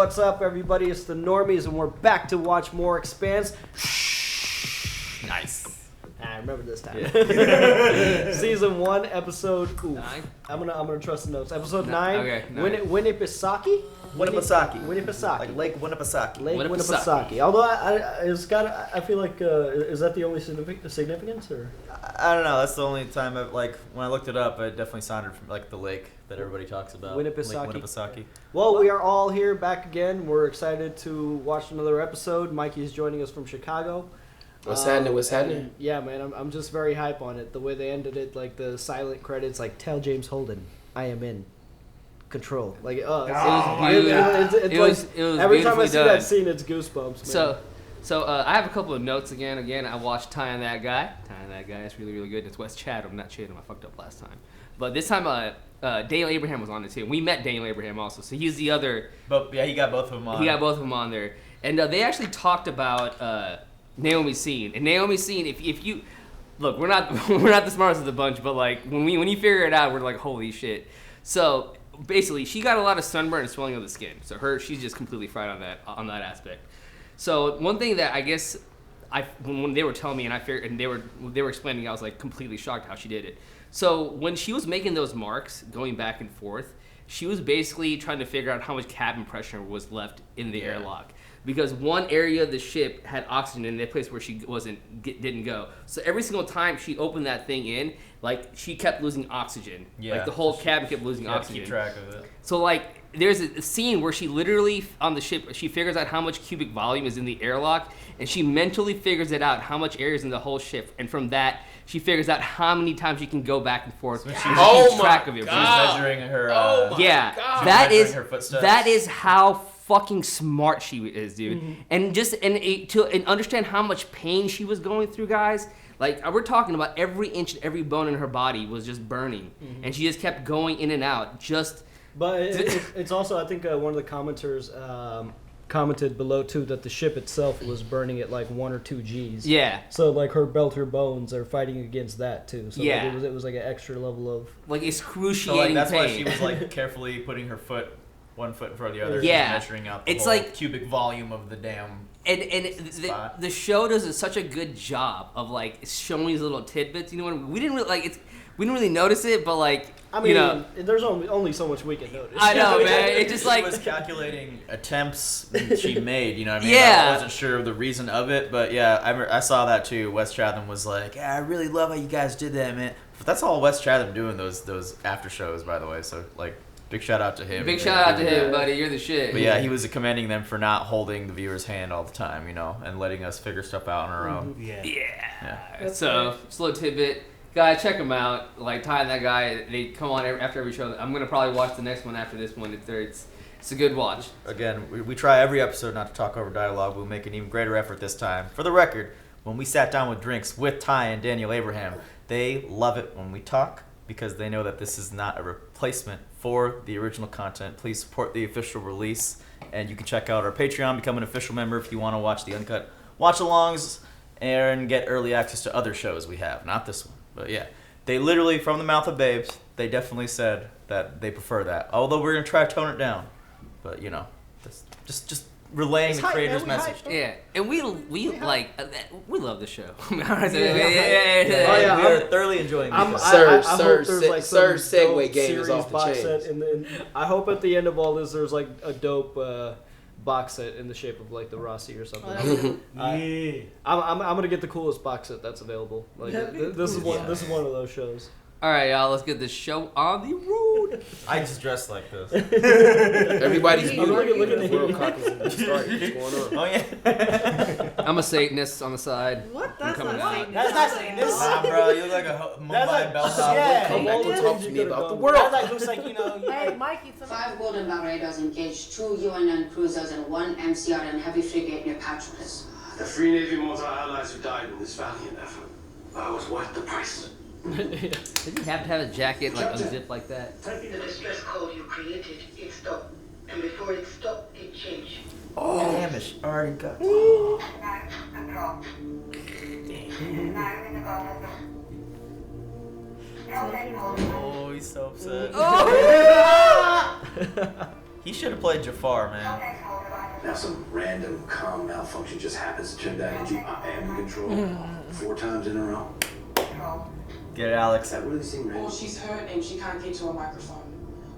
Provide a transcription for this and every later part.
What's up, everybody? It's the Normies, and we're back to watch more Expanse. Nice. I remember this time. Yeah. Season 1, episode 9. I'm gonna trust the notes. Episode 9. Okay. Winnipesaukee. Winnipesaukee. Like Lake Winnipesaukee. Lake Winnipesaukee. Although I feel like is that the only significance, or? I don't know. That's the only time when I looked it up, it definitely sounded like the lake that everybody talks about. Winnipesaukee. Lake Winnipesaukee. Well, we are all here back again. We're excited to watch another episode. Mikey's joining us from Chicago. What's happening? Yeah, man, I'm just very hype on it. The way they ended it, like the silent credits, like tell James Holden, I am in control. Like, it was every time I see done. that scene, it's goosebumps. Man. So I have a couple of notes again. I watched Ty and That Guy. It's really, really good. It's West Chatham, not Chatham. I fucked up last time. But this time, Daniel Abraham was on it too. We met Daniel Abraham also, so he's the other. But yeah, he got both of them on. He got both of them on there, and they actually talked about Naomi's scene. And Naomi's scene, if you look, we're not the smartest of the bunch, but like when you figure it out, we're like, holy shit. So basically, she got a lot of sunburn and swelling of the skin. So she's just completely fried on that aspect. So one thing that I guess when they were telling me and they were explaining, I was like completely shocked how she did it. So when she was making those marks, going back and forth, she was basically trying to figure out how much cabin pressure was left in the airlock. Because one area of the ship had oxygen in the place where she didn't go. So every single time she opened that thing in, like she kept losing oxygen. Yeah. Like the whole cabin kept losing oxygen. Keep track of it. So like there's a scene where she literally on the ship she figures out how much cubic volume is in the airlock, and she mentally figures it out how much air is in the whole ship, and from that she figures out how many times she can go back and forth. So she's track of it. She's measuring her. That is how fucking smart she is, dude. Mm-hmm. And understand how much pain she was going through, guys. Like we're talking about every inch and every bone in her body was just burning, and she just kept going in and out. But it's also, I think one of the commenters commented below too that the ship itself was burning at like 1 or 2 Gs. Yeah. So like her bones are fighting against that too. So yeah. Like, it was like an extra level of like excruciating that's pain. Why she was like carefully putting her one foot in front of the other, yeah. measuring out the whole cubic volume of the damn. And the show does such a good job of like showing these little tidbits. You know what we didn't really notice it, but like I mean, there's only so much we can notice. I know, man. It just like she was calculating attempts she made. You know what I mean? Yeah. I wasn't sure of the reason of it, but yeah, I saw that too. West Chatham was like, "Yeah, I really love how you guys did that, man." But that's all West Chatham doing those after shows, by the way. So like. Big shout out to him. Big shout out to him, buddy. You're the shit. But yeah, he was commending them for not holding the viewer's hand all the time, and letting us figure stuff out on our own. Yeah. So, just a little tidbit. Guys, check them out. Like, Ty and That Guy, they come on after every show. I'm going to probably watch the next one after this one. It's a good watch. Again, we try every episode not to talk over dialogue. We'll make an even greater effort this time. For the record, when we sat down with drinks with Ty and Daniel Abraham, they love it when we talk, because they know that this is not a replacement for the original content. Please support the official release, and you can check out our Patreon, become an official member if you want to watch the uncut watch-alongs and get early access to other shows we have. Not this one, but yeah. They literally, from the mouth of babes, they definitely said that they prefer that. Although we're going to try to tone it down. But, just relaying the creator's message. Yeah, and we love the show. We are thoroughly enjoying this. Surge segue game is off the chain. And I hope at the end of all this, there's like a dope box set in the shape of like the Rossi or something. I'm gonna get the coolest box set that's available. Like this is one of those shows. All right, y'all, let's get this show on the road. I just dressed like this. Everybody's looking at the World Cup is in the start. What's going on? Oh, yeah. I'm a Satanist on the side. What? That's not Satanist. That's not Satanist. Nah, bro, you look like a Mumbai belt. Come back to talk to me about the world. That looks like, Hey, Mikey. 5 Golden Bow radars engaged, 2 UNN cruisers, and 1 MCR and heavy frigate near Patroclus. The Free Navy mortar allies who died in this valiant effort. I was worth the price. Did you have to have a jacket like unzipped like that? The distress code you created, it stopped. And before it stopped, it changed. Oh, damn it. Already got Oh, he's so upset. Oh! He should have played Jafar, man. Now some random comm malfunction just happens to turn that into I am in control 4 times in a row. Get it, Alex. That really seemed Or random. she's hurt and she can't get to a microphone.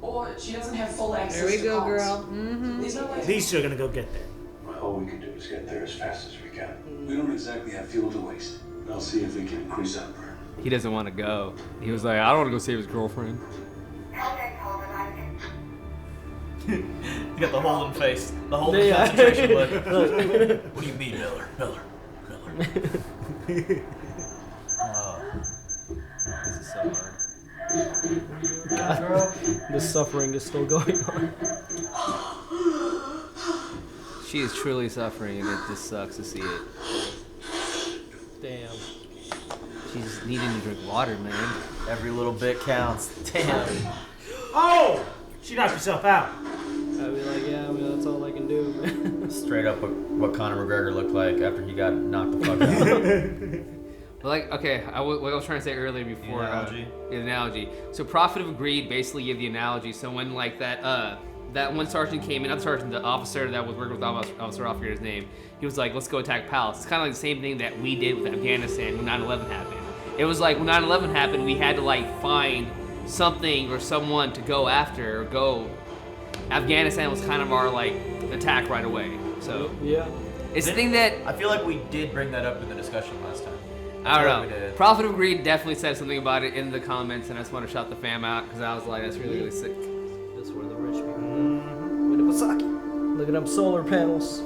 Or she doesn't have full access to There we go, comms. girl. Mm-hmm. There's no way. At least you're gonna go get there. Well, all we can do is get there as fast as we can. We don't exactly have fuel to waste. I'll see if we can increase our burn. He doesn't want to go. He was like, I don't want to go save his girlfriend. You got the Holden face. The Holden concentration look. What do you mean, Miller? Oh. This is so hard. The suffering is still going on. She is truly suffering, and it just sucks to see it. Damn. She's needing to drink water, man. Every little bit counts. Damn. Oh! She knocked herself out. I'd be like, yeah, I mean, that's all I can do, man. Straight up what Conor McGregor looked like after he got knocked the fuck out. But like, okay, what I was trying to say earlier before the analogy. So Prophet of Greed basically gave the analogy. So when like that one sergeant came in, not the sergeant, the officer that was working with Officer, I forget his name. He was like, let's go attack Palace. It's kind of like the same thing that we did with Afghanistan when 9/11 happened. It was like when 9/11 happened, we had to like find something or someone to go after or go. Afghanistan was kind of our like attack right away. So yeah, it's the thing that I feel like we did bring that up in the discussion last time. I don't know. Prophet of Greed definitely said something about it in the comments, and I just want to shout the fam out because I was like, that's really, really sick. That's where the rich people live. Winnipesaukee. Look at them solar panels.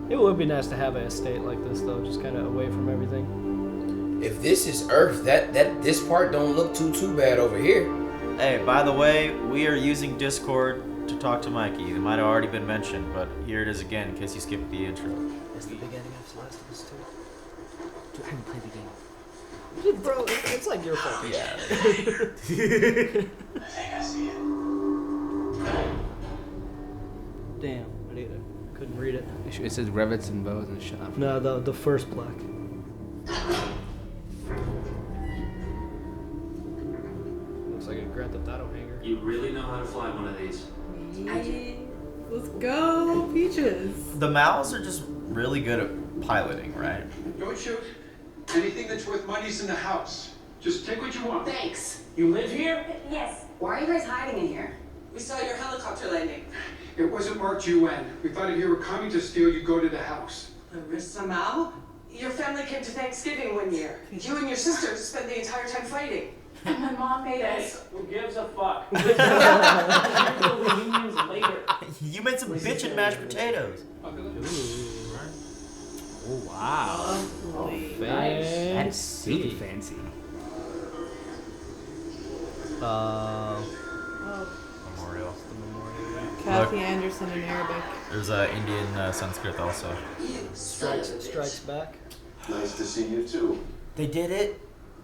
It would be nice to have an estate like this, though, just kind of away from everything. If this is Earth, this part don't look too bad over here. Hey, by the way, we are using Discord to talk to Mikey. It might have already been mentioned, but here it is again in case you skipped the intro. Is the beginning of Last of Us 2? I haven't played the game. Bro, it's like your fault. Yeah. I think I see it. Damn, couldn't read it. It says rivets and bows and shop. No, the first plaque. Looks like a Grand Theft Auto hanger. You really know how to fly one of these? Let's go, Peaches. The Mals are just really good at piloting, right? Don't shoot. Anything that's worth money's in the house. Just take what you want. Thanks. You live here? Yes. Why are you guys hiding in here? We saw your helicopter landing. It wasn't marked UN. We thought if you were coming to steal, you'd go to the house. Larissa Mao? Your family came to Thanksgiving one year. You and your sister spent the entire time fighting. And my mom made us. Who gives a fuck? You made some bitchin' mashed potatoes. Oh wow. That is super fancy. Memorial. Kathy Look. Anderson in Arabic. There's Indian Sanskrit also. Strikes back. Nice to see you too. They did it?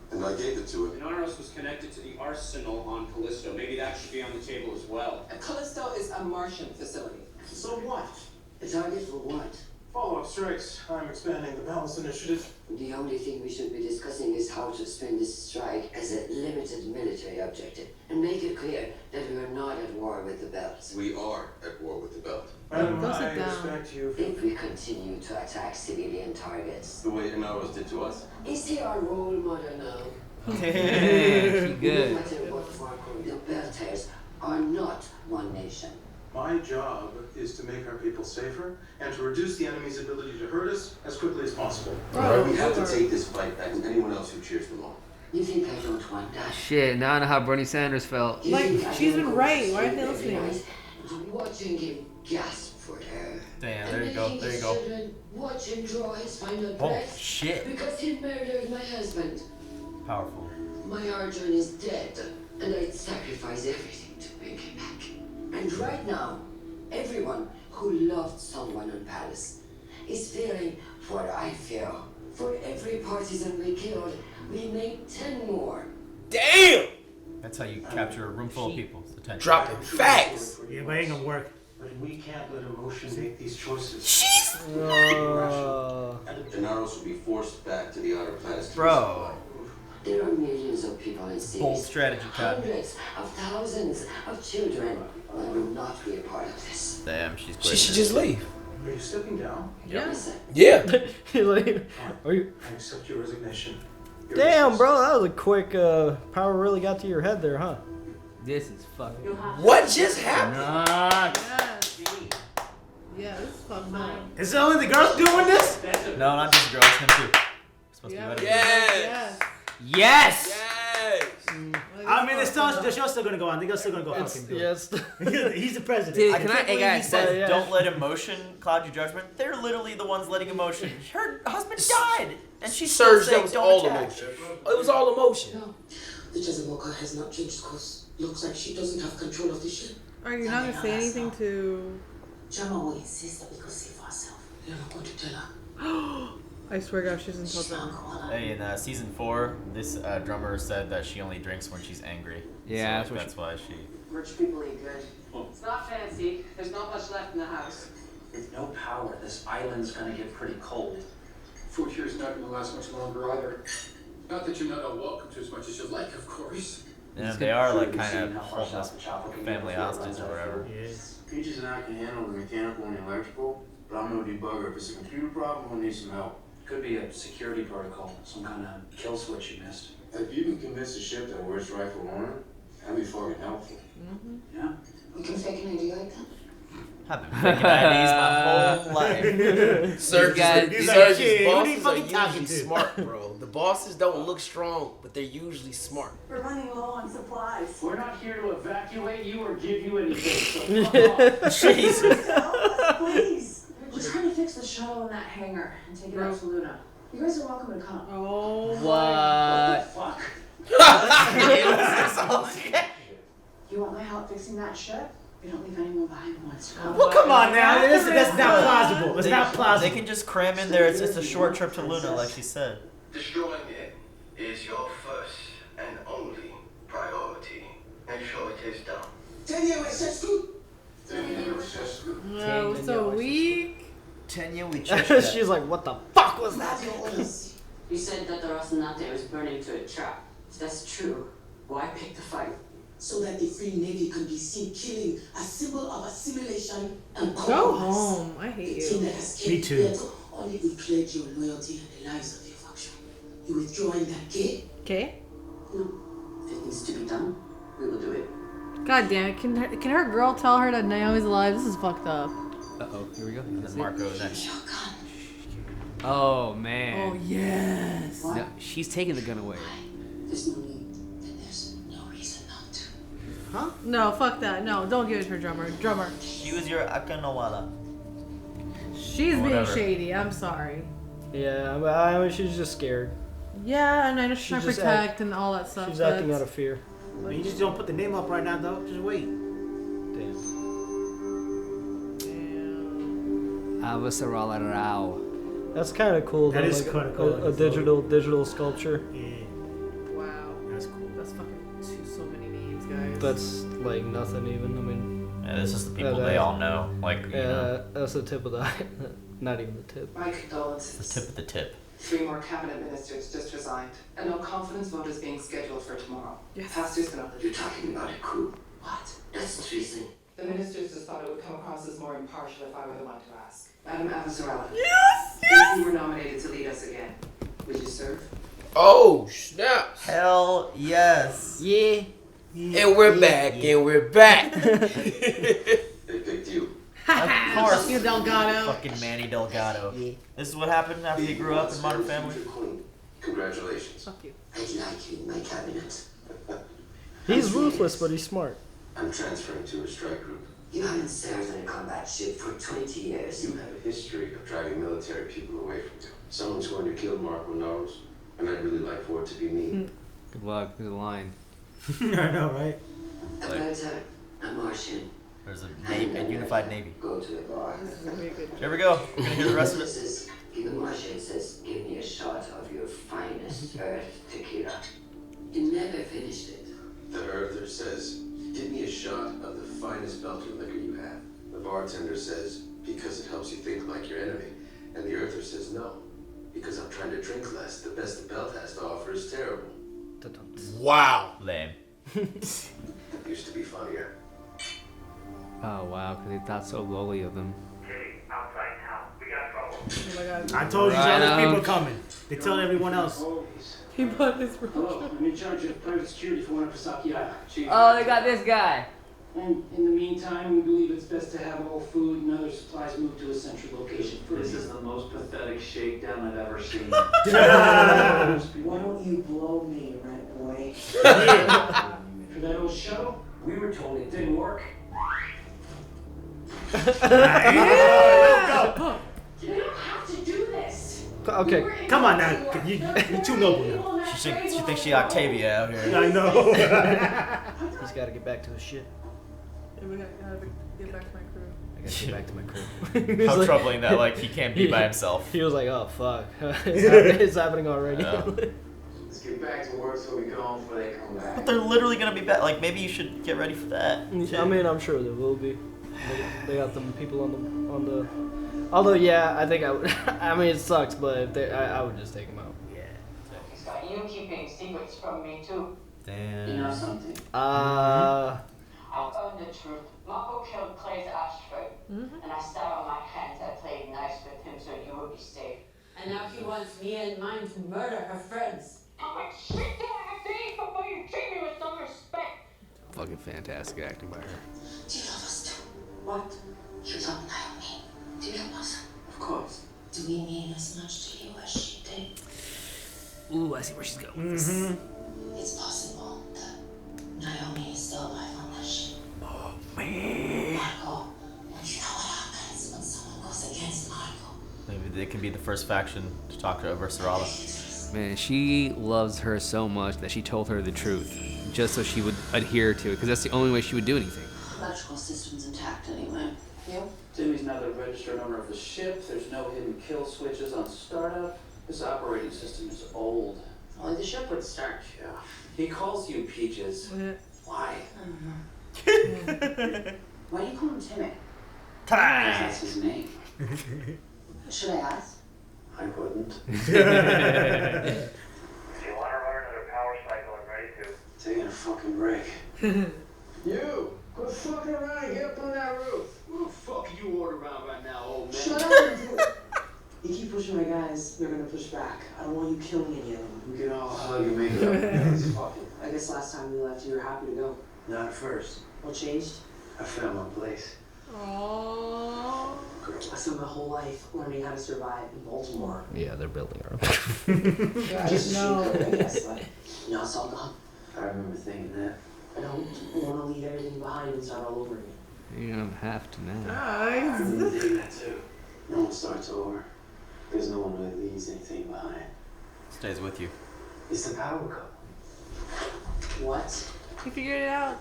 And I gave it to it. Inaros was connected to the arsenal on Callisto. Maybe that should be on the table as well. Callisto is a Martian facility. So what? The target for what? Follow-up strikes. I'm expanding the Palace Initiative. The only thing we should be discussing is how to spend this strike as a limited military objective and make it clear that we are not at war with the Belt. We are at war with the Belt. Go sit down. expect you... If we continue to attack civilian targets, The way Inaros did to us. is he our role model now? Hey, she No good. matter what form, the Belters are not one nation. My job is to make our people safer and to reduce the enemy's ability to hurt us as quickly as possible. Bro, We have to take this fight back to anyone else who cheers them on. You think I don't want that? Shit, now I know how Bernie Sanders felt. You Like, think I she's don't been go right. to Why aren't sleep they every listening? night Watching him gasp for air. Damn, And there you go. making There you his go. children watch him draw his final Oh, breath shit. because he murdered my husband. Powerful. My Arjun is dead, and I'd sacrifice everything to bring him back. And right now, everyone who loved someone on Palace is feeling what I feel. For every partisan we killed, we made 10 more. Damn! That's how you capture a room full of people's attention. Dropping facts. Yeah, but it ain't gonna work. But we can't let emotion make these choices. Inaros will be forced back to the outer planets. Bro. There are millions of people in cities. Bold strategy, Todd. Hundreds of thousands of children that will not be a part of this. Damn, she's She great. should just leave. Are you stepping down? Yes. Yeah. He's like, are you? I accept your resignation. Damn, bro, that was a quick. Power really got to your head there, huh? This is fucking. What just happened? Yes. Yeah, this is fun. Is it only the girls doing this? No, not just girls, him too. Supposed to be better. Yes. Yes. Yes. I mean, the show's still gonna go on. The girl's still gonna go fucking do it. Yes. He's the president. Dude, I can can't I? Hey believe he guys, says, don't let emotion cloud your judgment. They're literally the ones letting emotion. Her husband died, and she's still Surge, that saying was don't all attack. emotion. It was all emotion. No, the Jezebel has not changed course. Looks like she doesn't have control of the ship. Are you not gonna say anything to? Jama will insist that we go see for ourselves. You're not going to tell her. I swear to God, she doesn't tell them. Hey, in season 4, this drummer said that she only drinks when she's angry. Yeah, so, that's why she. Rich people eat good. It's not fancy. There's not much left in the house. With no power, this island's gonna get pretty cold. Food here is not going to last much longer either. Not that you're not welcome to as much as you'd like, of course. Yeah, they are like kind of homeless family hostage or whatever. Peaches and I can handle the mechanical and the electrical, but I'm no debugger. If it's a computer problem, we'll need some help. Could be a security protocol, some kind of kill switch you missed. If you can convince the ship that we're its rightful owner, that'd be fucking helpful. Yeah. We can fake an ID like that. I've been faking IDs my whole life. Surge's Who bosses you are fucking talking usually to? smart, bro. The bosses don't look strong, but they're usually smart. We're running low on supplies. We're not here to evacuate you or give you anything, so fuck off. Jesus. Please. We're trying to fix the shuttle in that hangar and take it up to Luna. You guys are welcome to come. Oh What? Fuck. You want my help fixing that ship? We don't leave anyone behind who wants to come. Well, come on now. That's not plausible. It's not plausible. They can just cram in there. It's just a short trip to Luna, like she said. Destroying it is your first and only priority. Make sure it is done. 10 years, that's good. no, so weak. 10 years we checked that. She's like, what the fuck was that? You said that the Rocinante was burning to a trap. If that's true, why pick the fight? So that the Free Navy can be seen killing, a symbol of assimilation and Go compromise. home. I hate The team you. that has Me kept too. together only if we pledge your loyalty and the lives of your faction. You withdrawing that gate? Okay. No. If it needs to be done, we will do it. God damn it! Can her girl tell her that Naomi's alive? This is fucked up. Uh-oh, here we go. And then Marco next. Oh man. Oh yes. No, she's taking the gun away. There's no need, and there's no reason not to. Huh? No, fuck that. No, don't give it to her drummer. Drummer. Use your Akanawala. She's being Whatever. shady. I'm sorry. Yeah, I mean, she's just scared. Yeah, and I know she's trying to just protect and all that stuff. She's but acting out of fear. You just don't put the name up right now, though. Just wait. Damn. Avasarala Rao. That's kind of cool. That though, is like kinda cool. A digital sculpture. Yeah. Wow. That's cool. That's fucking so many names, guys. That's like nothing even. I mean. Yeah, this is the people they all know. Like, you know, that's the tip of the. Not even the tip. My condolences. the tip of the tip. 3 more cabinet ministers just resigned. A no confidence vote is being scheduled for tomorrow. Yes. Pastor's gonna. You're talking about a coup. What? That's treason. The ministers just thought it would come across as more impartial if I were the one to ask. Madam Avasarala. Yes. If you were nominated to lead us again, would you serve? Oh, snap. Hell yes. Yeah. And we're back, and we're back. They picked you. Of course. You Delgado. Fucking Manny Delgado. This is what happened after you grew up in Modern Family. Queen. Congratulations. Fuck you. I'd like you in my cabinet. He's ruthless, but he's smart. I'm transferring to a strike group. You haven't served in a combat ship for 20 years. You have a history of driving military people away from you. Someone's going to kill Marco Knowles, and I'd really like for it to be me. Good luck. Good line. I know, right? A Berta, a Martian. There's a unified navy. Go to the bar. This is gonna be a good. Here we go. We're gonna hear the rest of it. Says, the Martian says, give me a shot of your finest earth tequila. You never finished it. The Earther says, give me a shot of the finest Belgian liquor you have. The bartender says, because it helps you think like your enemy. And the Earther says, no, because I'm trying to drink less. The best the belt has to offer is terrible. Wow. Lame. Used to be funnier. Oh wow, because they thought so lowly of them. City, outside my god. I told you, all these people coming. They tell everyone else. He bought his Hello, I'm in charge of private security for Winnipesaukee Island. Oh, they got this guy. And in the meantime, we believe it's best to have all food and other supplies moved to a central location. This is the most pathetic shakedown I've ever seen. Why don't you blow me, rat boy? For that old shuttle, we were told it didn't work. Let's go. You don't have to do this. Okay. Come on now. You're too noble now. She thinks she Octavia out here. I know. He's got to get back to his shit. Yeah, we gotta get back to my crew. I gotta get back to my crew. How like, troubling that like he can't be by himself. He was like, oh fuck, it's happening already. Let's get back to work so we go home before they come back. But they're literally gonna be back. Like maybe you should get ready for that. I mean, I'm sure there will be. They got them people on the. Although yeah, I think I would. I mean, it sucks, but if I would just take them out. Yeah. He's got you keeping secrets from me too. Damn. You know something? I'll own the truth. Marco killed Clay's Ashford, and I sat on my hands. I played nice with him so you would be safe. And now he wants me and mine to murder her friends. I'm like, shit that I have to eat before you treat me with some respect. Fucking fantastic acting by her. Do you love us too? What? You love Naomi. Do you love us? Of course. Do we mean as much to you as she did? Ooh, I see where she's going with this. It's possible that Naomi is still alive on that ship. Oh, man. Marco, and you know what happens when someone goes against Marco? Maybe they can be the first faction to talk to Verserala. Man, she loves her so much that she told her the truth, just so she would adhere to it, because that's the only way she would do anything. Electrical system's intact anyway. You? Timmy's now the registered owner of the ship. There's no hidden kill switches on startup. This operating system is old. Only the ship would start. Yeah. He calls you Peaches. Why? I don't know. Why do you call him Timmy? That's his name. Should I ask? I wouldn't. If you want to run another power cycle, I'm ready to. Taking a fucking break. You! Quit fucking around and get up on that roof. Who the fuck are you ordering around right now, old man? Shut up! You keep pushing my guys, they're gonna push back. I don't want you killing any of them. We can all hug and make it up. It's fucking. I guess last time we left, you were happy to go. Not at first. What changed? I found my place. Aww. I spent my whole life learning how to survive in Baltimore. Yeah, they're building her up. Just no. I guess, but now it's all gone. I remember thinking that. I don't want to leave everything behind and start all over again. You don't have to now. I really dig that too. No one starts over. Because no one really leaves anything behind. Stays with you. It's the power couple. What? You figured it out.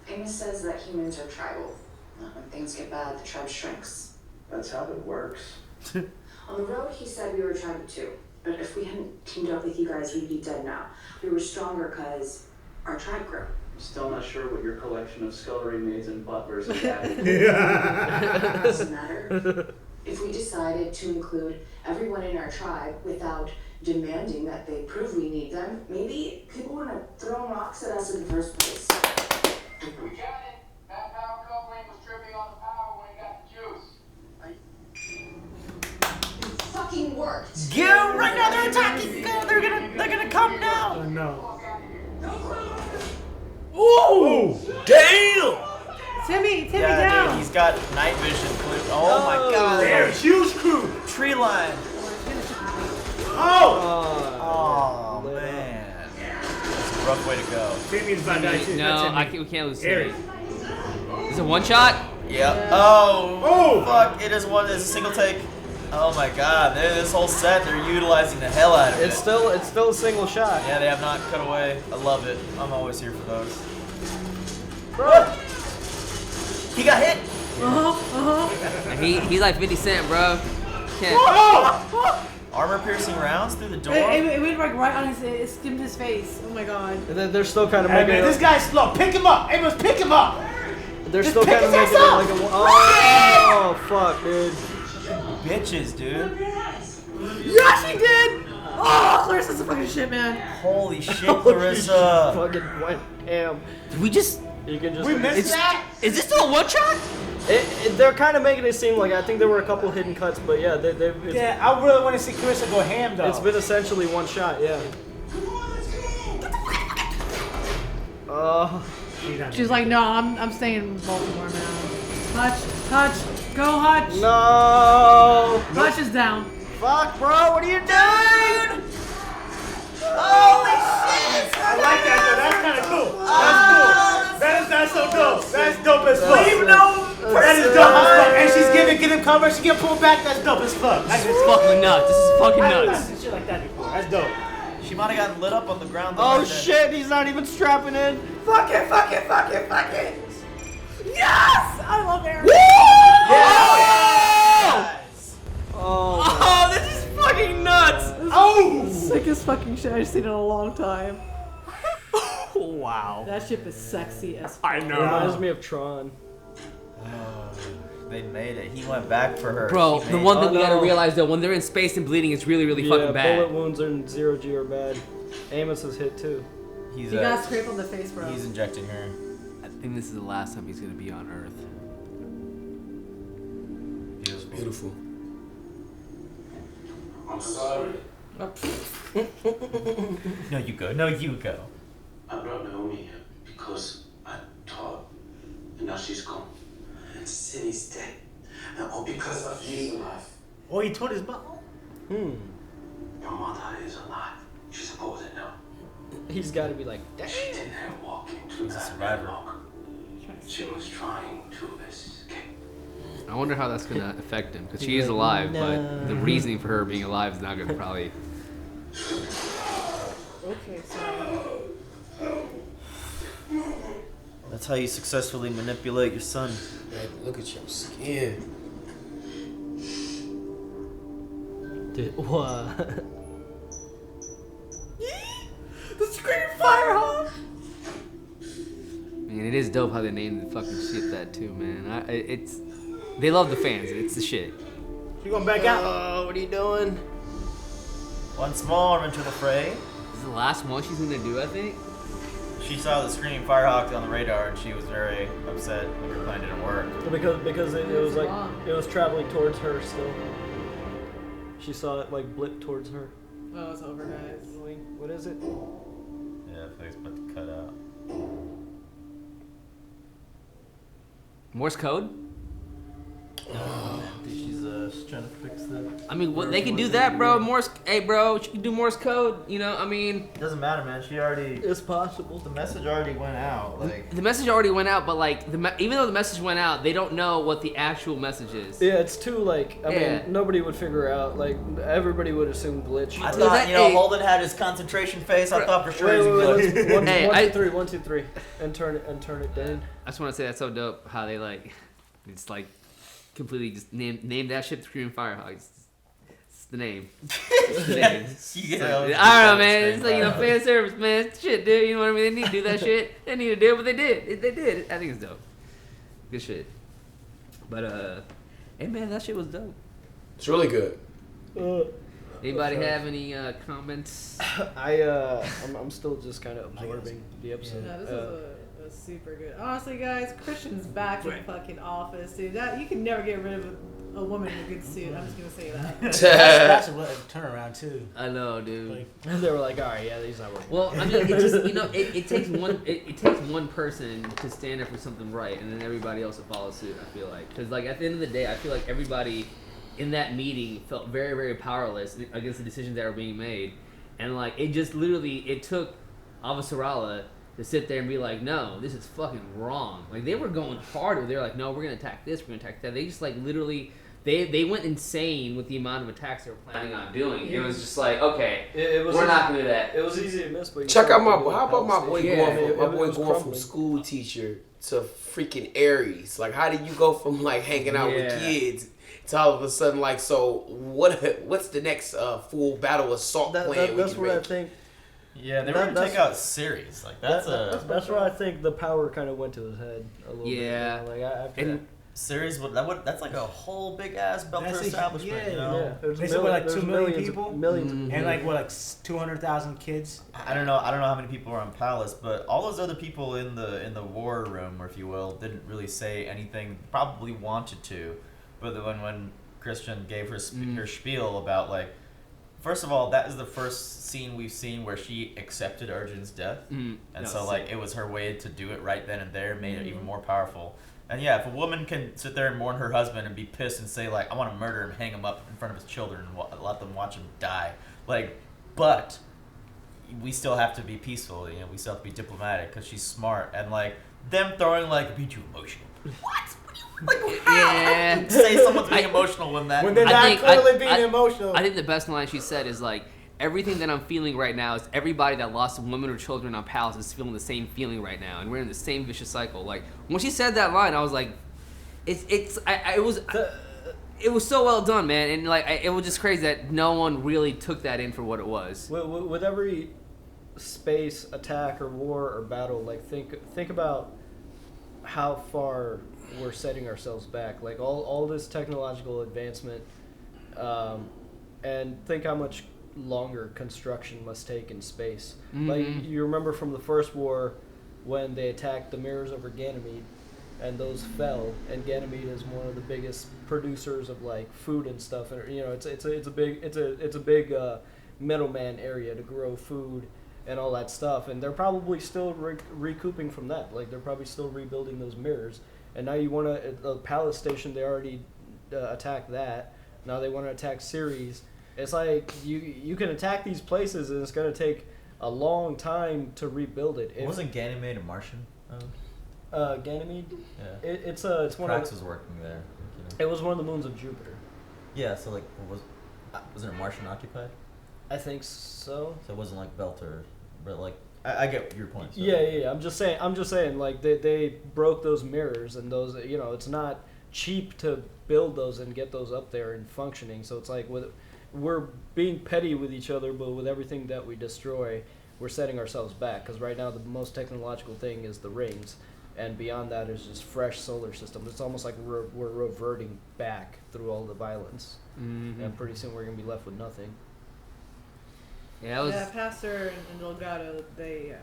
Amos says that humans are tribal. When things get bad, the tribe shrinks. That's how it works. On the road, he said we were tribal too. But if we hadn't teamed up with you guys, we'd be dead now. We were stronger because our tribe grew. I'm still not sure what your collection of scullery maids and butlers is at. Doesn't matter. If we decided to include everyone in our tribe without demanding that they prove we need them, maybe people wouldn't have thrown rocks at us in the first place. We got it. That power coupling was tripping on the power when it got the juice. It fucking worked. Go right now! They're attacking! Go! They're gonna come now! Oh no. Ooh! Damn! Timmy Yeah, down. dude, he's got night vision. Oh my god! There, huge crew. Tree line. Oh! Oh man, that's a rough way to go. Timmy's my guy too. No, we can't lose Timmy. Is it one shot? Yep. Oh! Fuck! It is one. It's a single take. Oh my god! This whole set, they're utilizing the hell out of it. It's still a single shot. Yeah, they have not cut away. I love it. I'm always here for those. Bro! He got hit. He's like 50 Cent, bro. Can't. Armor piercing rounds through the door. It went like right on his, it skimmed his face. Oh my god. And they're still kind of Hey making man, it. this guy's slow. Pick him up. Amos, pick him up. They're Just still pick kind of his making ass it up. like a. Oh fuck, dude. Bitches, dude. Yes, he did. Oh, Clarissa's a fucking shit, man. Holy shit, Clarissa. Fucking went ham. Did we just? You can just. We missed that. Is this still a one shot? They're kind of making it seem like I think there were a couple hidden cuts, but yeah, yeah, I really want to see Carissa go ham though. It's been essentially one shot, yeah. She's like, no, I'm staying in Baltimore now. Hutch, go Hutch. No. Hutch is down. Fuck, bro, what are you doing? Holy shit! I like that though. That's kind of cool. That's so dope. That's dope as fuck. Even though that is dope as fuck, and she's getting cover, she get pulled back. That's dope as fuck. This is fucking nuts. This is fucking nuts. I've not seen shit like that before. That's dope. She might have gotten lit up on the ground. Oh shit, he's not even strapping in. Fuck it. Yes! I love Aaron. Oh, this is fucking nuts. Oh! Sickest fucking shit I've seen in a long time. Wow. That ship is sexy as fuck. I know. Reminds me of Tron. They made it. He went back for her. Bro, the one thing we gotta realize though, when they're in space and bleeding, it's really, really fucking bad. Bullet wounds in 0G are bad. Amos is hit too. He got scraped on the face, bro. He's injecting her. I think this is the last time he's gonna be on Earth. Beautiful. I'm sorry. No, you go. No, you go. I brought Naomi here because I taught, and now she's gone. And Cindy's dead. And all because of you. Alive. Oh, he told his mom. Your mother is alive. She's supposed to know. He's got to be like, damn. She didn't walk into that padlock. She was trying to escape. I wonder how that's gonna affect him, because she is alive, but the reasoning for her being alive is not gonna probably. Okay, sorry. That's how you successfully manipulate your son. Man, look at your skin. Dude, what? The scream fire hawk. Man, it is dope how they named the fucking shit that too, man. They love the fans. It's the shit. You going back out? Oh, what are you doing? Once more into the fray. This is the last one she's gonna do, I think. She saw the screaming Firehawk on the radar and she was very upset that her plan didn't work. Because it was like it was traveling towards her still. She saw it like blip towards her. Oh, it's over, guys. What is it? Yeah, I think it's about to cut out. Morse code? She's trying to fix that. I mean, they can do that, bro. Morse, hey, bro, she can do Morse code. You know, I mean, It doesn't matter, man. She already. It's possible. The message already went out. Like the message already went out, but like, even though the message went out, they don't know what the actual message is. Yeah, it's too like. I mean, nobody would figure out. Like, everybody would assume glitch. I thought, Holden had his concentration face. I thought for sure he was glitched. One, two, three, and turn it down. I just want to say that's so dope how they like, it's like completely just name that shit Screaming Firehawk. It's the name. It's the name. I don't know, man. It's like, fan service, man. It's shit, dude. You know what I mean? They need to do that shit. They need to do it, but they did. They did. I think it's dope. Good shit. But hey man, that shit was dope. It's really good. Anybody have any comments? I'm still just kind of absorbing the episode. No, this was super good. Honestly, guys, Christian's back in the fucking office, dude. That you can never get rid of a woman in a good suit. I'm just gonna say that. That's a turnaround too. I know, dude. They were like, all right, yeah, these not working. Well, I mean, it just it takes one it takes one person to stand up for something right, and then everybody else will follow suit. I feel like, because like at the end of the day, I feel like everybody in that meeting felt very, very powerless against the decisions that were being made, and like it just literally it took Avasarala to sit there and be like, no, this is fucking wrong. Like they were going hard. They were like, no, we're gonna attack this, we're gonna attack that. They just like literally. They went insane with the amount of attacks they were planning on doing. It was just like, okay, we're not gonna do that. It was easy to miss, but check out how about my boy going from school teacher to freaking Aries? Like, how did you go from like hanging out with kids to all of a sudden like, so what's the next full battle assault plan? That's what I think. Yeah, they were gonna take out Ceres. Like that's where I think the power kind of went to his head a little bit. Yeah, Like after series that's like a whole big ass Belter establishment. You know? There's like 2 million people, millions, and like 200,000 kids. I don't know how many people are on Palace, but all those other people in the war room, or if you will, didn't really say anything. Probably wanted to, but when Christian gave her her spiel about like, first of all, that is the first scene we've seen where she accepted Arjun's death, and so like it was her way to do it right then and there, made it even more powerful. And yeah, if a woman can sit there and mourn her husband and be pissed and say like, I want to murder him, hang him up in front of his children and let them watch him die, like, but we still have to be peaceful, you know, we still have to be diplomatic because she's smart. And like them throwing like, be too emotional. What? Like, how do you say someone's being emotional when they're not clearly being emotional? I think the best line she said is like, everything that I'm feeling right now is everybody that lost women or children on Palace is feeling the same feeling right now, and we're in the same vicious cycle. Like when she said that line, I was like, it was so well done, man, and like it was just crazy that no one really took that in for what it was. With every space attack or war or battle, like think about how far we're setting ourselves back. Like all this technological advancement, and think how much longer construction must take in space. Like you remember from the first war when they attacked the mirrors over Ganymede and those fell, and Ganymede is one of the biggest producers of like food and stuff, and you know it's a big middleman area to grow food and all that stuff, and they're probably still recouping from that. Like they're probably still rebuilding those mirrors, and now you want to the Palace Station, they already attacked that. Now they want to attack Ceres. It's like you can attack these places and it's going to take a long time to rebuild it. Wasn't Ganymede a Martian? Ganymede? Yeah. It's one Prax was working there. You know. It was one of the moons of Jupiter. Yeah, so like wasn't it Martian occupied? I think so. So it wasn't like Belter, but like I get your point. So. Yeah. I'm just saying like they broke those mirrors, and those, you know, it's not cheap to build those and get those up there and functioning. So it's like we're being petty with each other, but with everything that we destroy, we're setting ourselves back. Because right now, the most technological thing is the rings, and beyond that is just fresh solar system. It's almost like we're reverting back through all the violence, and pretty soon we're gonna be left with nothing. Yeah, Pastor and Delgado, they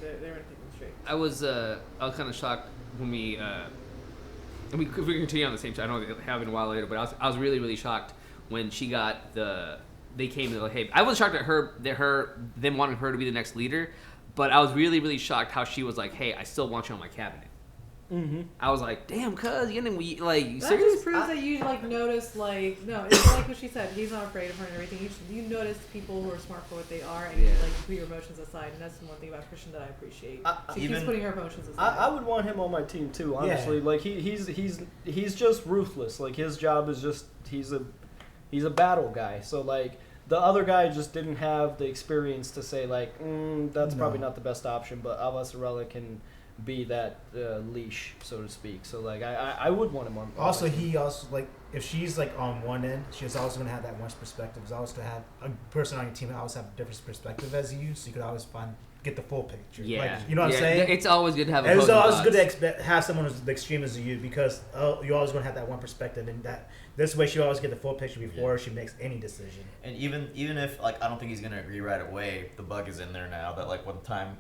were thinking straight. I was kind of shocked when we if we continue on the same channel, I know it happened a while later, but I was really, really shocked when she got they came to like, hey, I was shocked at them wanting her to be the next leader, but I was really, really shocked how she was like, hey, I still want you on my cabinet. I was like, damn, cuz, you know, like, that serious? just proves that you like notice, like, no, it's like what she said, he's not afraid of her and everything. You notice people who are smart for what they are, and you like put your emotions aside, and that's the one thing about Christian that I appreciate. She keeps putting her emotions aside. I would want him on my team too, honestly. Yeah. Like he's just ruthless. Like his job is just he's a battle guy. So like the other guy just didn't have the experience to say like that's probably not the best option, but Avasarala can be that leash, so to speak. So like I would want him on. Also, he also like if she's like on one end, she's also gonna have that one's perspective. She's always gonna have a person on your team that always have a different perspective as you, so you could always get the full picture. Yeah, like, you know what I'm saying? It's always good to have. It's always good to have someone who's the extreme as you, because you're always gonna have that one perspective, and that this way she always get the full picture before she makes any decision. And even if like I don't think he's gonna agree right away, the bug is in there now that like when the time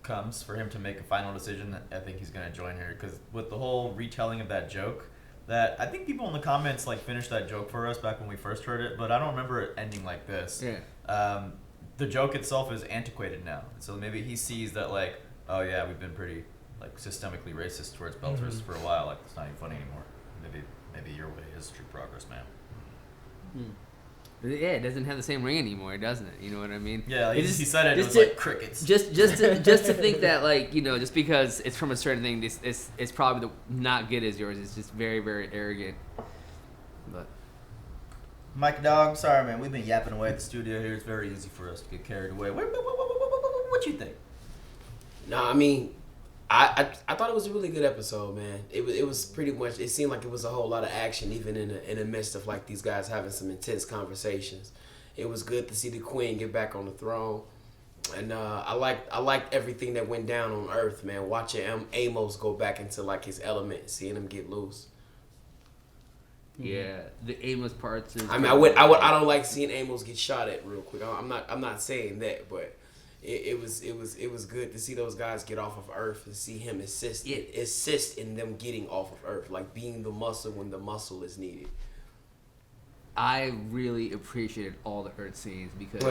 comes for him to make a final decision, I think he's gonna join her, because with the whole retelling of that joke, that I think people in the comments like finished that joke for us back when we first heard it, but I don't remember it ending like this. Yeah. The joke itself is antiquated now, so maybe he sees that like, oh yeah, we've been pretty like systemically racist towards Belters for a while. Like it's not even funny anymore. Maybe your way is true progress, man. Yeah, it doesn't have the same ring anymore, doesn't it? You know what I mean? Yeah, he said it. It was like crickets. Just to think that, like, you know, just because it's from a certain thing, it's probably not good as yours. It's just very, very arrogant. But Mike Dog, sorry man, we've been yapping away at the studio here. It's very easy for us to get carried away. What you think? No, I mean, I thought it was a really good episode, man. It was pretty much, it seemed like it was a whole lot of action, even in the midst of like these guys having some intense conversations. It was good to see the Queen get back on the throne, and I liked everything that went down on Earth, man. Watching Amos go back into like his element, seeing him get loose, Yeah, the Amos parts. I mean, I don't like seeing Amos get shot at real quick. I'm not saying that, but it was good to see those guys get off of Earth and see him assist in them getting off of Earth, like being the muscle when the muscle is needed. I really appreciated all the Earth scenes because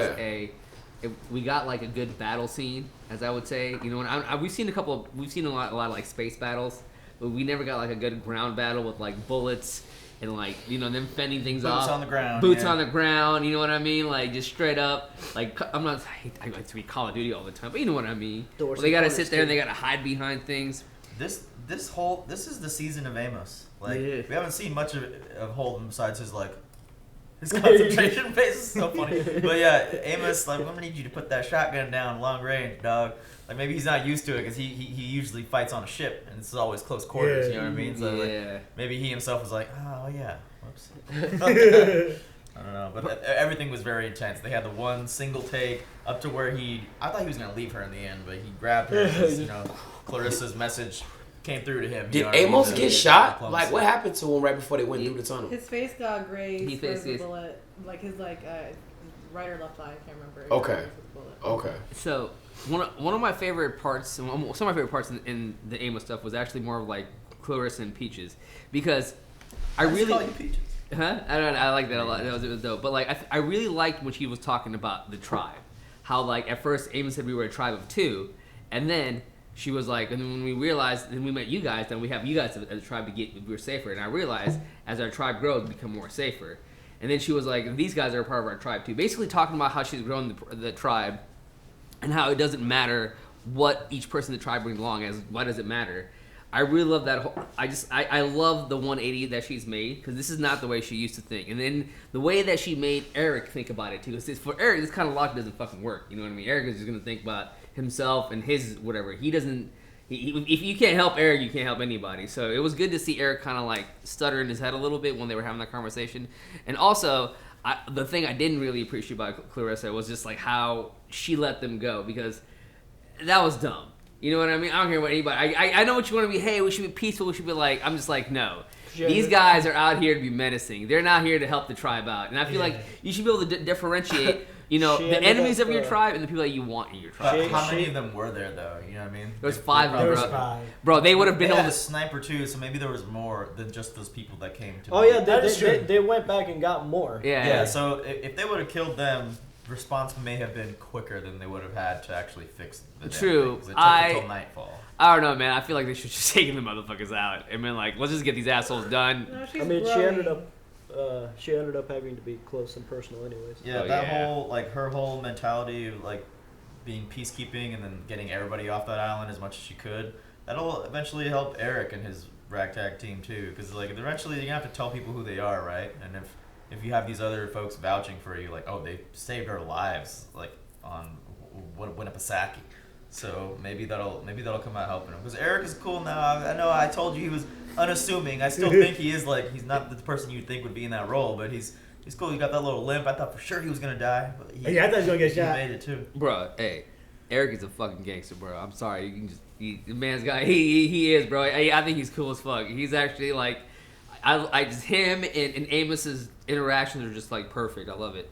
we got like a good battle scene, as I would say. You know, we've seen a lot of like space battles, but we never got like a good ground battle with like bullets. And like, you know, them fending things off. Boots on the ground. Boots on the ground, you know what I mean? Like, just straight up. Like, I like to be Call of Duty all the time, but you know what I mean. Well, they gotta sit there and they gotta hide behind things. This is the season of Amos. Like, we haven't seen much of Holden besides his concentration face is so funny. But yeah, Amos, like, I'm gonna need you to put that shotgun down long range, dog. Like, maybe he's not used to it because he usually fights on a ship and it's always close quarters, you know what I mean? So like, maybe he himself was like, oh yeah, whoops. I don't know, but everything was very intense. They had the one single take up to where I thought he was gonna leave her in the end, but he grabbed her because, you know, Clarissa's message came through to him. Did Amos get shot? Like, what happened to him right before they went through the tunnel? His face got grazed with a bullet. Like his right or left eye, I can't remember. Okay. So one of my favorite parts, some of my favorite parts in the Amos stuff was actually more of like Clarissa and Peaches, because I really call you Peaches. Huh? I don't know. I like that a lot. It was dope. But like, I really liked when she was talking about the tribe. How like at first Amos said we were a tribe of 2, and then she was like, and then when we realized, then we met you guys, then we have you guys as a tribe to get we're safer. And I realized as our tribe grows, we become more safer. And then she was like, these guys are a part of our tribe too. Basically talking about how she's grown the tribe, and how it doesn't matter what each person in the tribe brings along. Why does it matter? I really love that. I love the 180 that she's made, because this is not the way she used to think. And then the way that she made Eric think about it too. Because for Eric, this kind of logic doesn't fucking work. You know what I mean? Eric is just gonna think about himself and his whatever. He doesn't. If you can't help Eric, you can't help anybody. So it was good to see Eric kind of like stutter in his head a little bit when they were having that conversation. And also, the thing I didn't really appreciate about Clarissa was just like how she let them go, because that was dumb. You know what I mean? I don't care what anybody. I know what you want to be. Hey, we should be peaceful. We should be like. I'm just like, no. These guys are out here to be menacing. They're not here to help the tribe out. And I feel like you should be able to differentiate. You know, the enemies of your tribe and the people that you want in your tribe. How many of them were there, though? You know what I mean? There was 5 of them, bro. Bro, they would have been able to a sniper too, so maybe there was more than just those people that came to. Oh yeah, they went back and got more. Yeah. So if they would have killed them, response may have been quicker than they would have had to actually fix the True. It took until nightfall. I don't know, man. I feel like they should just taken the motherfuckers out. I mean, like, let's just get these assholes done. No, she ended up having to be close and personal anyways. Yeah, whole, like, her whole mentality of, like, being peacekeeping and then getting everybody off that island as much as she could, that'll eventually help Eric and his ragtag team, too. Because, like, eventually you're going to have to tell people who they are, right? And if you have these other folks vouching for you, like, oh, they saved our lives, like, on Winnipesaukee. So maybe that'll come out helping him. Because Eric is cool now. I know I told you he was unassuming. I still think he is, like, he's not the person you'd think would be in that role, but he's cool. He got that little limp. I thought for sure he was gonna die. But I thought he was gonna get shot. He made it too. Bro, hey, Eric is a fucking gangster, bro. I'm sorry. You can just the man's guy. He is, bro. I think he's cool as fuck. He's actually like, I just him and Amos's interactions are just like perfect. I love it.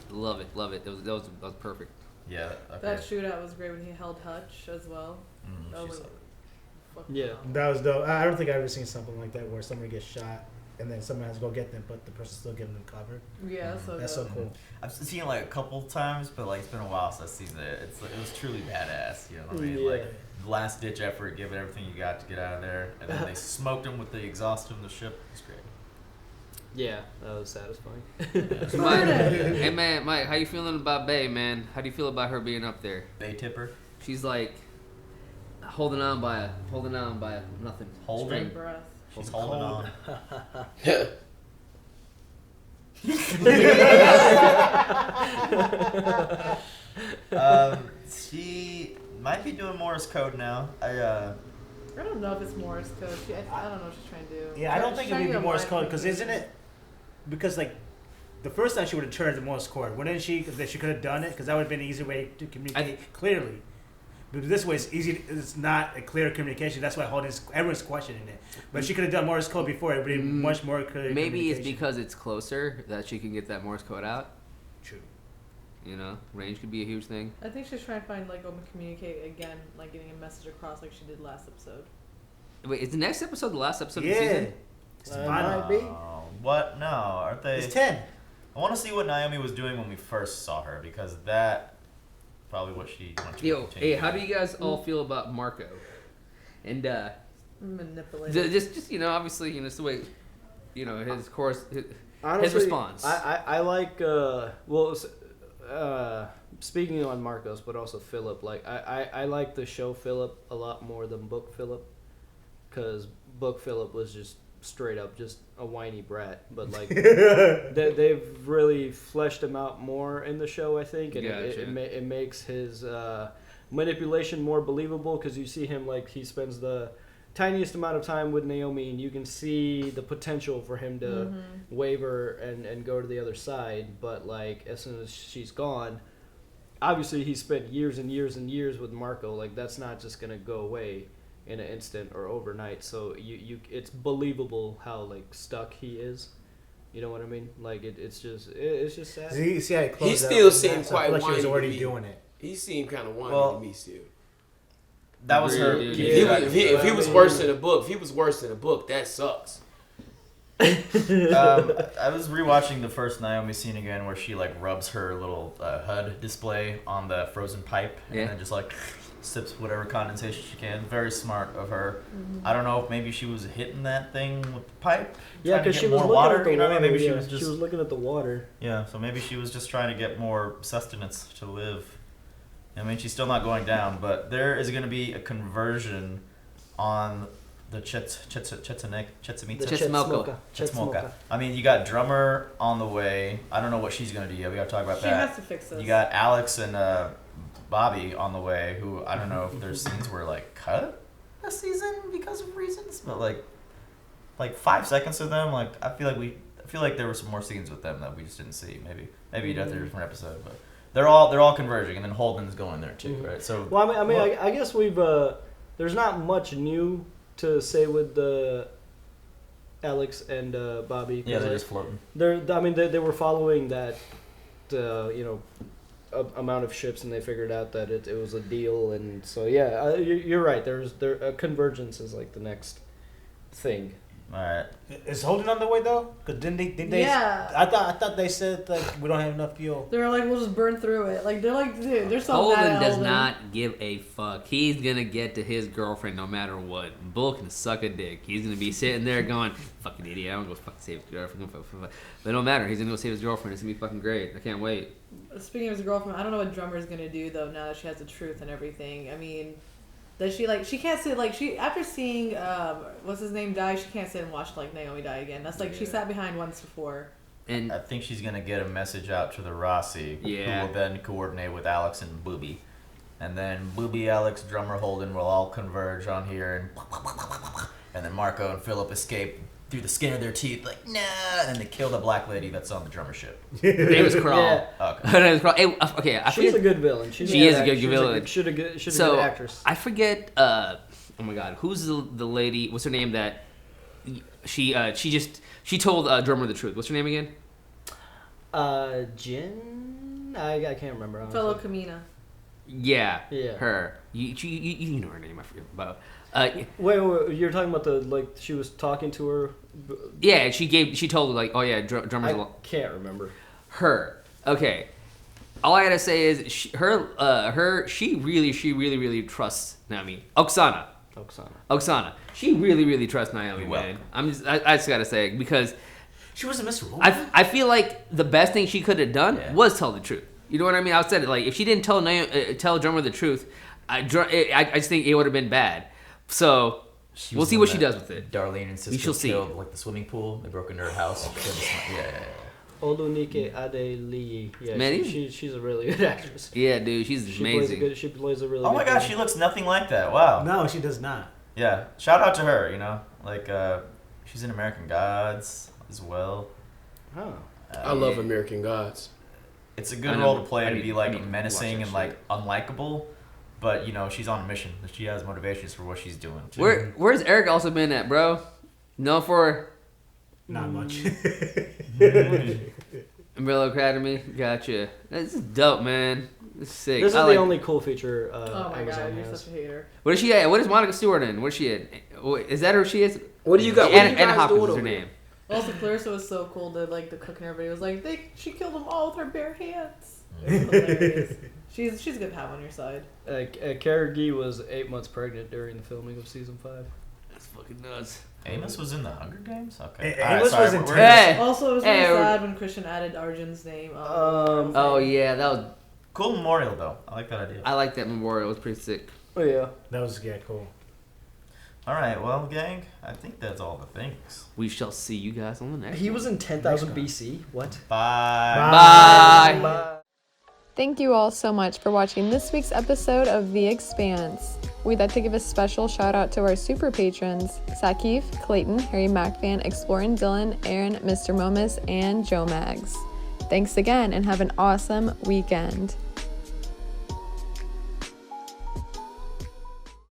Love it. That was perfect. Yeah. Okay. That shootout was great when he held Hutch as well. Yeah. That was dope. I don't think I've ever seen something like that where somebody gets shot and then someone has to go get them, but the person's still giving them cover. Yeah, that's so cool. I've seen it like a couple times, but like it's been a while since I've seen it. It was truly badass. You know what I mean? Yeah. Like last ditch effort, giving everything you got to get out of there, and then they smoked him with the exhaust from the ship. It's great. Yeah, that was satisfying. Hey man, Mike, how you feeling about Bay, man? How do you feel about her being up there? Bay tipper. She's like holding on by nothing. Holding breath. She's holding on. She might be doing Morse code now. I don't know if it's Morse code. I don't know what she's trying to do. Yeah, I don't think it would be Morse code, because isn't it? Because like the first time she would have turned to Morse code, wouldn't she? That she could have done it, because that would have been an easy way to communicate clearly. But this way, it's easy. It's not a clear communication. That's why everyone's questioning it. But she could have done Morse code before. It would be much more clear. Maybe it's because it's closer that she can get that Morse code out. True. You know, range could be a huge thing. I think she's trying to find communicate again, like getting a message across like she did last episode. Wait, is the next episode the last episode of the season? Might be. What? No, aren't they? It's 10. I want to see what Naomi was doing when we first saw her because that probably what she wants to continue. Hey, how do you guys all feel about Marco? And manipulated. Just obviously, it's the way, his course, Honestly, his response. I like speaking on Marcos, but also Philip. Like I like the show Philip a lot more than book Philip, because book Philip was just straight up just a whiny brat, but like they've really fleshed him out more in the show, I think, and it makes his manipulation more believable, because you see him like he spends the tiniest amount of time with Naomi and you can see the potential for him to waver and go to the other side, but like as soon as she's gone, obviously he spent years and years and years with Marco, like that's not just gonna go away in an instant or overnight, so you it's believable how like stuck he is. You know what I mean? Like it's just sad. See how it closed He still seemed quite whiny. Like she was already doing it. He seemed kind of whiny to me still. That was her. If he was worse than a book, that sucks. I was rewatching the first Naomi scene again, where she like rubs her little HUD display on the frozen pipe and then just like sips whatever condensation she can. Very smart of her. I don't know if maybe she was hitting that thing with the pipe. Yeah, because she was looking at the water. Maybe she was looking at the water. Yeah, so maybe she was just trying to get more sustenance to live. I mean, she's still not going down, but there is going to be a conversion on the Chetzemoka. I mean, you got Drummer on the way. I don't know what she's going to do yet. We got to talk about that. She has to fix this. You got Alex and Bobby on the way, who I don't know if there's scenes were like cut this season because of reasons, but like 5 seconds of them. Like I feel like there were some more scenes with them that we just didn't see. Maybe that's a different episode, but. They're all converging, and then Holden's going there too, right? So well, I guess we've there's not much new to say with Alex and Bobby. Yeah, they're just floating. They were following that amount of ships, and they figured out that it was a deal, and so yeah, you're right. Convergence is like the next thing. All right. Is Holden on the way though? Because didn't they? Yeah. I thought they said like we don't have enough fuel. They're like, we'll just burn through it. Like they're like, dude, they're so Holden mad at does not give a fuck. He's gonna get to his girlfriend no matter what. Bull can suck a dick. He's gonna be sitting there going, "Fucking idiot! I'm gonna go fucking save his girlfriend." But no matter. He's gonna go save his girlfriend. It's gonna be fucking great. I can't wait. Speaking of his girlfriend, I don't know what Drummer's gonna do though. Now that she has the truth and everything. I mean. Does she can't sit after seeing what's his name die, she can't sit and watch like Naomi die again. That's like she sat behind once before. And I think she's gonna get a message out to the Rossi, who will then coordinate with Alex and Booby, and then Booby, Alex, Drummer, Holden will all converge on here, and then Marco and Philip escape through the skin of their teeth, like nah, and then they kill the black lady that's on the drummer ship. Her name is Crawl. Yeah. Okay. Her name is Crawl. Hey, okay, She's a good villain. She is a good villain. She's a good actress. I forget. Oh my god, who's the lady? What's her name? That she told Drummer the truth. What's her name again? Jen. I can't remember. Honestly. Fellow Kamina. Yeah. Her. You know her name. I forget about. Wait, you're talking about she was talking to her. Yeah, she told her like, oh yeah, Drummer's. I can't remember. Her. Okay. All I gotta say is she really trusts Naomi. Oksana. She really trusts Naomi, man. I just gotta say it because she wasn't Mr. Woman. I feel like the best thing she could have done was tell the truth. You know what I mean? I said it like if she didn't tell Drummer the truth, I just think it would have been bad. So we'll see what she does with it. Darlene and Cisco killed like the swimming pool. They broke into her house. Olunike Adeliyi. Yeah, man, she's a really good actress. Yeah, dude, she's amazing. She plays a really. Oh my gosh, she looks nothing like that. Wow. No, she does not. Yeah, shout out to her. She's in American Gods as well. Oh. I love American Gods. It's a good role to play to be like menacing and like unlikable, but she's on a mission. She has motivations for what she's doing. Where's Eric also been at, bro? Known for not much. Umbrella Academy, gotcha. This is dope, man. This is sick. This is the only cool feature oh my Amazon god, you're has. such a hater. What is she at? What is Monica Stewart in? Where's she at? Is that who she is? What do you got? Anna Hopkins is her name. Also, Clarissa was so cool. The cook and everybody was like, she killed them all with her bare hands. She's good to have on your side. Cara Gee was 8 months pregnant during the filming of season 5. That's fucking nuts. Amos was in the Hunger Games? Okay. Amos was in Also, it was really sad when Christian added Arjun's name. Oh, yeah, that was... Cool memorial, though. I like that idea. I like that memorial. It was pretty sick. Oh, yeah. That was, cool. All right, well, gang, I think that's all the things. We shall see you guys on the next He was in 10,000 BC? What? Bye. Bye. Thank you all so much for watching this week's episode of The Expanse. We'd like to give a special shout out to our super patrons, Sakif, Clayton, Harry MacFan, Exploring Dylan, Aaron, Mr. Momus, and Joe Mags. Thanks again and have an awesome weekend.